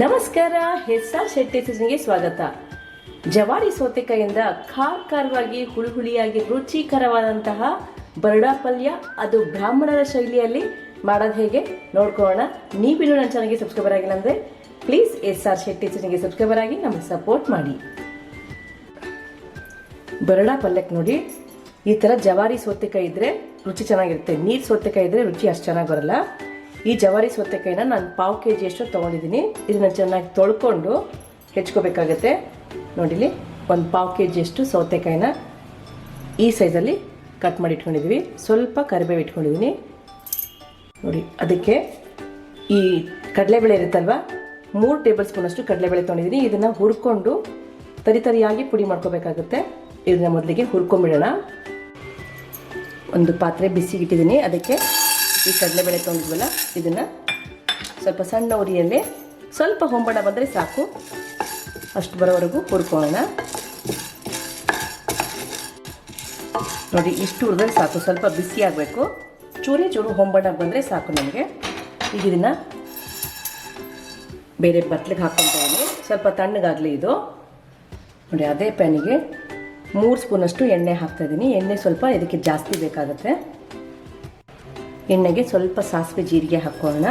ನಮಸ್ಕಾರ. ಎಸ್.ಆರ್. ಶೆಟ್ಟಿ ಕಿಚನ್ಗೆ ಸ್ವಾಗತ. ಜವಾರಿ ಸೌತೆಕಾಯಿಯಿಂದ ಖಾರವಾಗಿ ಹುಳಿಯಾಗಿ ರುಚಿಕರವಾದಂತಹ ಬರಡಾ ಪಲ್ಯ, ಅದು ಬ್ರಾಹ್ಮಣರ ಶೈಲಿಯಲ್ಲಿ ಮಾಡೋದು ಹೇಗೆ ನೋಡ್ಕೊಳ್ಳೋಣ. ನೀವಿನ್ನೂ ನನ್ನ ಚಾನಲ್ಗೆ ಸಬ್ಸ್ಕ್ರೈಬರ್ ಆಗಿಲ್ಲ ಅಂದರೆ ಪ್ಲೀಸ್ ಎಸ್.ಆರ್. ಶೆಟ್ಟಿ ಕಿಚನ್ಗೆ ಸಬ್ಸ್ಕ್ರೈಬರ್ ಆಗಿ ನಮಗೆ ಸಪೋರ್ಟ್ ಮಾಡಿ. ಬರಡಾ ಪಲ್ಯಕ್ಕೆ ನೋಡಿ, ಈ ಥರ ಜವಾರಿ ಸೌತೆಕಾಯಿ ಇದ್ದರೆ ರುಚಿ ಚೆನ್ನಾಗಿರುತ್ತೆ. ನೀರು ಸೌತೆಕಾಯಿ ಇದ್ದರೆ ರುಚಿ ಅಷ್ಟು ಚೆನ್ನಾಗಿ ಬರಲ್ಲ. ಈ ಜವಾರಿ ಸೌತೆಕಾಯಿನ ನಾನು 1/4 kg ಅಷ್ಟು ತೊಗೊಂಡಿದ್ದೀನಿ. ಇದನ್ನು ಚೆನ್ನಾಗಿ ತೊಳ್ಕೊಂಡು ಹೆಚ್ಕೋಬೇಕಾಗತ್ತೆ. ನೋಡಿಲಿ, ಒಂದು 1/4 kg ಅಷ್ಟು ಸೌತೆಕಾಯಿನ ಈ ಸೈಜಲ್ಲಿ ಕಟ್ ಮಾಡಿ ಇಟ್ಕೊಂಡಿದ್ದೀವಿ. ಸ್ವಲ್ಪ ಕರಿಬೇವು ಇಟ್ಕೊಂಡಿದ್ದೀನಿ ನೋಡಿ. ಅದಕ್ಕೆ ಈ ಕಡಲೆಬೇಳೆ ಇರುತ್ತಲ್ವ, 3 ಟೇಬಲ್ ಸ್ಪೂನ್ ಅಷ್ಟು ಕಡಲೆಬೇಳೆ ತೊಗೊಂಡಿದ್ದೀನಿ. ಇದನ್ನು ಹುರ್ಕೊಂಡು ತರಿಯಾಗಿ ಪುಡಿ ಮಾಡ್ಕೋಬೇಕಾಗುತ್ತೆ. ಇದನ್ನ ಮೊದಲಿಗೆ ಹುರ್ಕೊಂಡ್ಬಿಡೋಣ. ಒಂದು ಪಾತ್ರೆ ಬಿಸಿಗಿಟ್ಟಿದ್ದೀನಿ. ಅದಕ್ಕೆ ಈ ಕಡಲೆಬೇಳೆ ತೊಗೊಂಡಿದ್ವಲ್ಲ, ಇದನ್ನು ಸ್ವಲ್ಪ ಸಣ್ಣ ಉರಿಯಲ್ಲಿ ಸ್ವಲ್ಪ ಹೊಂಬಣ ಬಂದರೆ ಸಾಕು, ಅಷ್ಟು ಬರೋವರೆಗೂ ಹುರ್ಕೊಳ್ಳೋಣ. ನೋಡಿ, ಇಷ್ಟು ಹುರಿದ್ರೆ ಸಾಕು. ಸ್ವಲ್ಪ ಬಿಸಿ ಆಗಬೇಕು, ಚೂರು ಹೊಂಬಣ ಬಂದರೆ ಸಾಕು ನಮಗೆ. ಈಗ ಇದನ್ನು ಬೇರೆ ಬಟ್ಲಿಗೆ ಹಾಕ್ಕೊತಾ ಇದ್ದೀನಿ. ಸ್ವಲ್ಪ ತಣ್ಣಗಾಗಲಿ ಇದು. ನೋಡಿ, ಅದೇ ಪ್ಯಾನಿಗೆ 3 ಸ್ಪೂನಷ್ಟು ಎಣ್ಣೆ ಹಾಕ್ತಾಯಿದ್ದೀನಿ. ಎಣ್ಣೆ ಸ್ವಲ್ಪ ಇದಕ್ಕೆ ಜಾಸ್ತಿ ಬೇಕಾಗುತ್ತೆ. ಎಣ್ಣೆಗೆ ಸ್ವಲ್ಪ ಸಾಸಿವೆ ಜೀರಿಗೆ ಹಾಕ್ಕೊಳ್ಳೋಣ.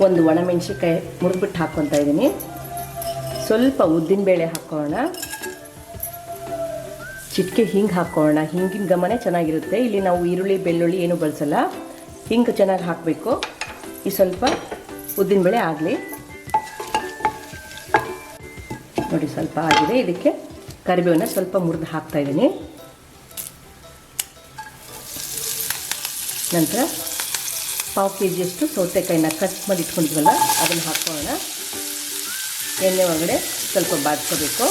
ಒಂದು ಒಣಮೆಣಸಿನ್ಕಾಯಿ ಮುರಿದ್ಬಿಟ್ಟು ಹಾಕ್ಕೊತಾ ಇದ್ದೀನಿ. ಸ್ವಲ್ಪ ಉದ್ದಿನಬೇಳೆ ಹಾಕ್ಕೊಳ್ಳೋಣ. ಚಿಟಿಕೆ ಹಿಂಗೆ ಹಾಕ್ಕೊಳ್ಳೋಣ. ಹಿಂಗಿನ ಘಮನೇ ಚೆನ್ನಾಗಿರುತ್ತೆ. ಇಲ್ಲಿ ನಾವು ಈರುಳ್ಳಿ ಬೆಳ್ಳುಳ್ಳಿ ಏನೂ ಬಳಸಲ್ಲ. ಹಿಂಗೆ ಚೆನ್ನಾಗಿ ಹಾಕಬೇಕು. ಈ ಸ್ವಲ್ಪ ಉದ್ದಿನಬೇಳೆ ಆಗಲಿ. ನೋಡಿ, ಸ್ವಲ್ಪ ಆಗಿದೆ. ಇದಕ್ಕೆ ಕರಿಬೇವನ್ನ ಸ್ವಲ್ಪ ಮುರಿದು ಹಾಕ್ತಾಯಿದ್ದೀನಿ. ನಂತರ 1/4 kg ಅಷ್ಟು ಸೌತೆಕಾಯಿನ ಕಟ್ ಮಾಡಿ ಇಟ್ಕೊಂಡಿದ್ವಲ್ಲ, ಅದನ್ನು ಹಾಕ್ಕೊಳ್ಳೋಣ. ಎಣ್ಣೆ ಒಳಗಡೆ ಸ್ವಲ್ಪ ಬಾಡಿಸ್ಕೋಬೇಕು.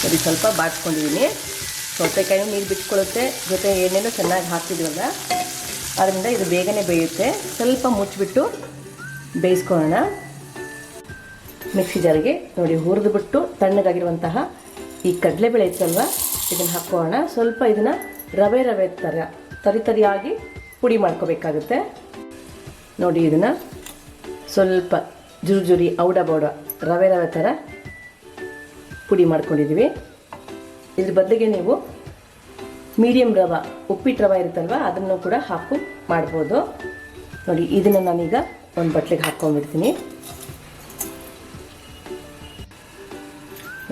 ಸರಿ, ಸ್ವಲ್ಪ ಬಾಡಿಸ್ಕೊಂಡಿದ್ದೀನಿ. ಸೌತೆಕಾಯಿನೂ ನೀರು ಬಿಟ್ಕೊಳ್ಳುತ್ತೆ, ಜೊತೆ ಎಣ್ಣೆನೂ ಚೆನ್ನಾಗಿ ಹಾಕ್ತಿದ್ವಲ್ಲ, ಅದರಿಂದ ಇದು ಬೇಗನೆ ಬೇಯುತ್ತೆ. ಸ್ವಲ್ಪ ಮುಚ್ಚಿಬಿಟ್ಟು ಬೇಯಿಸ್ಕೊಳ್ಳೋಣ. ಮಿಕ್ಸಿ ಜಾರಿಗೆ ನೋಡಿ, ಹುರಿದುಬಿಟ್ಟು ತಣ್ಣಗಾಗಿರುವಂತಹ ಈ ಕಡಲೆಬೇಳೆ ಇತ್ತಲ್ವ, ಇದನ್ನು ಹಾಕ್ಕೊಳ್ಳೋಣ. ಸ್ವಲ್ಪ ಇದನ್ನು ರವೆ ಥರ ತರಿಯಾಗಿ ಪುಡಿ ಮಾಡ್ಕೋಬೇಕಾಗುತ್ತೆ. ನೋಡಿ, ಇದನ್ನು ಸ್ವಲ್ಪ ಜುರಿ ಔಡ ರವೆ ಥರ ಪುಡಿ ಮಾಡ್ಕೊಂಡಿದ್ದೀವಿ. ಇದ್ರ ಬದಲಿಗೆ ನೀವು ಮೀಡಿಯಮ್ ರವೆ, ಉಪ್ಪಿಟ್ಟು ರವೆ ಇರುತ್ತಲ್ವ, ಅದನ್ನು ಕೂಡ ಹಾಕು ಮಾಡ್ಬೋದು. ನೋಡಿ, ಇದನ್ನು ನಾನೀಗ ಒಂದು ಬಟ್ಲಿಗೆ ಹಾಕ್ಕೊಂಡ್ಬಿಡ್ತೀನಿ.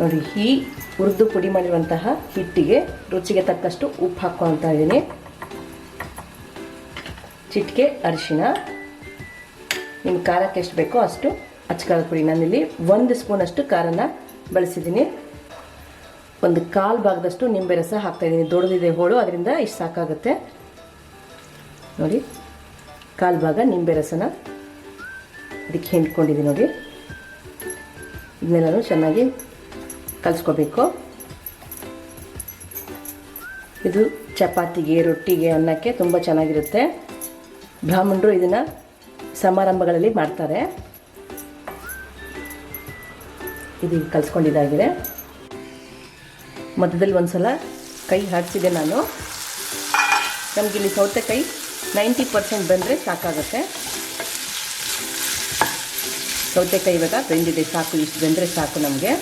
ನೋಡಿ, ಈ ಹುರಿದು ಪುಡಿ ಮಾಡಿರುವಂತಹ ಹಿಟ್ಟಿಗೆ ರುಚಿಗೆ ತಕ್ಕಷ್ಟು ಉಪ್ಪು ಹಾಕ್ಕೊಳ್ತಾ ಇದ್ದೀನಿ. ಚಿಟಿಕೆ ಅರಿಶಿನ, ನಿಮ್ಮ ಖಾರಕ್ಕೆ ಎಷ್ಟು ಬೇಕೋ ಅಷ್ಟು ಅಚ್ಚಕಾರದ ಪುಡಿ. ನಾನಿಲ್ಲಿ 1 ಸ್ಪೂನಷ್ಟು ಖಾರನ ಬಳಸಿದ್ದೀನಿ. ಒಂದು 1/4 ಭಾಗದಷ್ಟು ನಿಂಬೆ ರಸ ಹಾಕ್ತಾಯಿದ್ದೀನಿ. ದೊಡ್ಡದಿದೆ ಹೋಳು, ಅದರಿಂದ ಇಷ್ಟು ಸಾಕಾಗುತ್ತೆ. ನೋಡಿ, 1/4 ಭಾಗ ನಿಂಬೆ ರಸನ ಇದಕ್ಕೆ ಹಿಂಡ್ಕೊಂಡಿದ್ದೀನಿ. ನೋಡಿ, ಇದನ್ನೆಲ್ಲನೂ ಚೆನ್ನಾಗಿ ಕಲಿಸ್ಕೋಬೇಕು. ಇದು ಚಪಾತಿಗೆ, ರೊಟ್ಟಿಗೆ, ಅನ್ನಕ್ಕೆ ತುಂಬ ಚೆನ್ನಾಗಿರುತ್ತೆ. ಬ್ರಾಹ್ಮಣರು ಇದನ್ನು ಸಮಾರಂಭಗಳಲ್ಲಿ ಮಾಡ್ತಾರೆ. ಇದು ಕಲಿಸ್ಕೊಂಡಿದ್ದಾಗಿದೆ. ಮಧ್ಯದಲ್ಲಿ ಒಂದು ಸಲ ಕೈ ಹಾಡಿಸಿದೆ ನಾನು. ನಮಗಿಲ್ಲಿ ಸೌತೆಕಾಯಿ 90% ಬಂದರೆ ಸಾಕಾಗುತ್ತೆ. ಸೌತೆಕಾಯಿ ಇವಾಗ ಬೆಂದಿದೆ, ಸಾಕು. ಇಷ್ಟು ಬೆಂದರೆ ಸಾಕು ನಮಗೆ.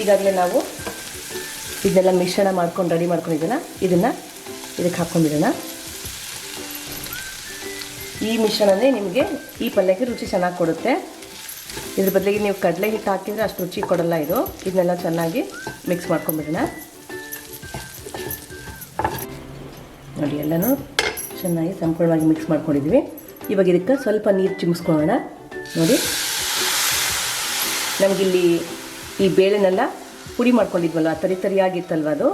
ಈಗಾಗಲೇ ನಾವು ಇದನ್ನೆಲ್ಲ ಮಿಶ್ರಣ ಮಾಡ್ಕೊಂಡು ರೆಡಿ ಮಾಡ್ಕೊಂಡಿದ್ದೆಲ್ಲ ಇದನ್ನು ಇದಕ್ಕೆ ಹಾಕ್ಕೊಂಡಿರೋಣ. ಈ ಮಿಶ್ರಣನೇ ನಿಮಗೆ ಈ ಪಲ್ಯಕ್ಕೆ ರುಚಿ ಚೆನ್ನಾಗಿ ಕೊಡುತ್ತೆ. ಇದ್ರ ಬದಲಿಗೆ ನೀವು ಕಡಲೆ ಹಿಟ್ಟು ಹಾಕಿದರೆ ಅಷ್ಟು ರುಚಿ ಕೊಡಲ್ಲ ಇದು. ಇದನ್ನೆಲ್ಲ ಚೆನ್ನಾಗಿ ಮಿಕ್ಸ್ ಮಾಡ್ಕೊಂಡ್ಬಿಡೋಣ. ನೋಡಿ, ಎಲ್ಲನೂ ಚೆನ್ನಾಗಿ ಸಂಪೂರ್ಣವಾಗಿ ಮಿಕ್ಸ್ ಮಾಡ್ಕೊಂಡಿದ್ವಿ. ಇವಾಗ ಇದಕ್ಕೆ ಸ್ವಲ್ಪ ನೀರು ಚಿಮ್ಮಿಸ್ಕೊಳ್ಳೋಣ. ನೋಡಿ, ನಮಗಿಲ್ಲಿ ಈ ಬೇಳೆನೆಲ್ಲ ಪುಡಿ ಮಾಡ್ಕೊಂಡಿದ್ವಲ್ವ, ತರಿಯಾಗಿತ್ತಲ್ವ, ಅದು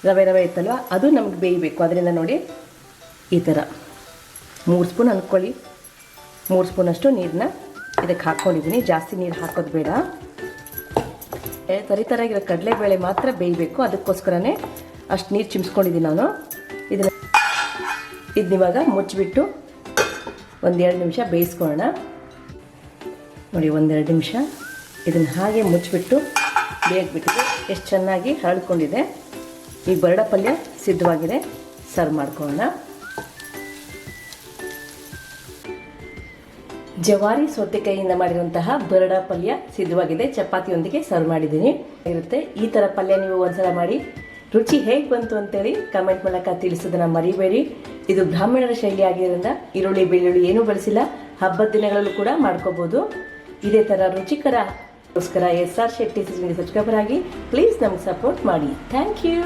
ರವೆ ಇತ್ತಲ್ವ, ಅದು ನಮಗೆ ಬೇಯಬೇಕು. ಅದರಿಂದ ನೋಡಿ, ಈ ಥರ 3 ಸ್ಪೂನ್ ಅಂದ್ಕೊಳ್ಳಿ, 3 ಸ್ಪೂನಷ್ಟು ನೀರನ್ನ ಇದಕ್ಕೆ ಹಾಕ್ಕೊಂಡಿದ್ದೀನಿ. ಜಾಸ್ತಿ ನೀರು ಹಾಕೋದು ಬೇಡ. ತರಿಯಾಗಿರೋ ಕಡಲೆಬೇಳೆ ಮಾತ್ರ ಬೇಯಬೇಕು. ಅದಕ್ಕೋಸ್ಕರನೇ ಅಷ್ಟು ನೀರು ಚಿಮ್ಸ್ಕೊಂಡಿದ್ದೀನಿ ನಾನು. ಇದನ್ನಿವಾಗ ಮುಚ್ಚಿಬಿಟ್ಟು 1-2 ನಿಮಿಷ ಬೇಯಿಸ್ಕೊಳ್ಳೋಣ. ನೋಡಿ, 1-2 ನಿಮಿಷ ಇದನ್ನು ಹಾಗೆ ಮುಚ್ಚಿಬಿಟ್ಟು ಬೇಯಿಸ್ಬಿಟ್ಟಿದೆ. ಎಷ್ಟು ಚೆನ್ನಾಗಿ ಹರಡ್ಕೊಂಡಿದೆ. ಈ ಬರಡಾ ಪಲ್ಯ ಸಿದ್ಧವಾಗಿದೆ. ಸರ್ವ್ ಮಾಡ್ಕೊಳ್ಳೋಣ. ಜವಾರಿ ಸೌತೆಕಾಯಿಯಿಂದ ಮಾಡಿರುವಂತಹ ಬರಡ ಪಲ್ಯ ಸಿದ್ಧವಾಗಿದೆ. ಚಪಾತಿಯೊಂದಿಗೆ ಸರ್ವ್ ಮಾಡಿದ್ದೀನಿ. ಇರುತ್ತೆ ಈ ತರ ಪಲ್ಯ ನೀವು ಒಂದ್ಸಲ ಮಾಡಿ ರುಚಿ ಹೇಗೆ ಬಂತು ಅಂತೇಳಿ ಕಮೆಂಟ್ ಮೂಲಕ ತಿಳಿಸೋದನ್ನ ಮರಿಬೇಡಿ. ಇದು ಬ್ರಾಹ್ಮಣರ ಶೈಲಿ ಆಗಿರೋದ್ರಿಂದ ಈರುಳ್ಳಿ ಬೆಳ್ಳುಳ್ಳಿ ಏನೂ ಬಳಸಿಲ್ಲ. ಹಬ್ಬದ ದಿನಗಳಲ್ಲೂ ಕೂಡ ಮಾಡ್ಕೋಬಹುದು. ಇದೇ ತರ ರುಚಿಕರಗೋಸ್ಕರ SR ಶೆಟ್ಟಿ ಸಬ್ಸ್ಕ್ರೈಬರ್ ಆಗಿ ಪ್ಲೀಸ್ ನಮ್ಗೆ ಸಪೋರ್ಟ್ ಮಾಡಿ. Thank you.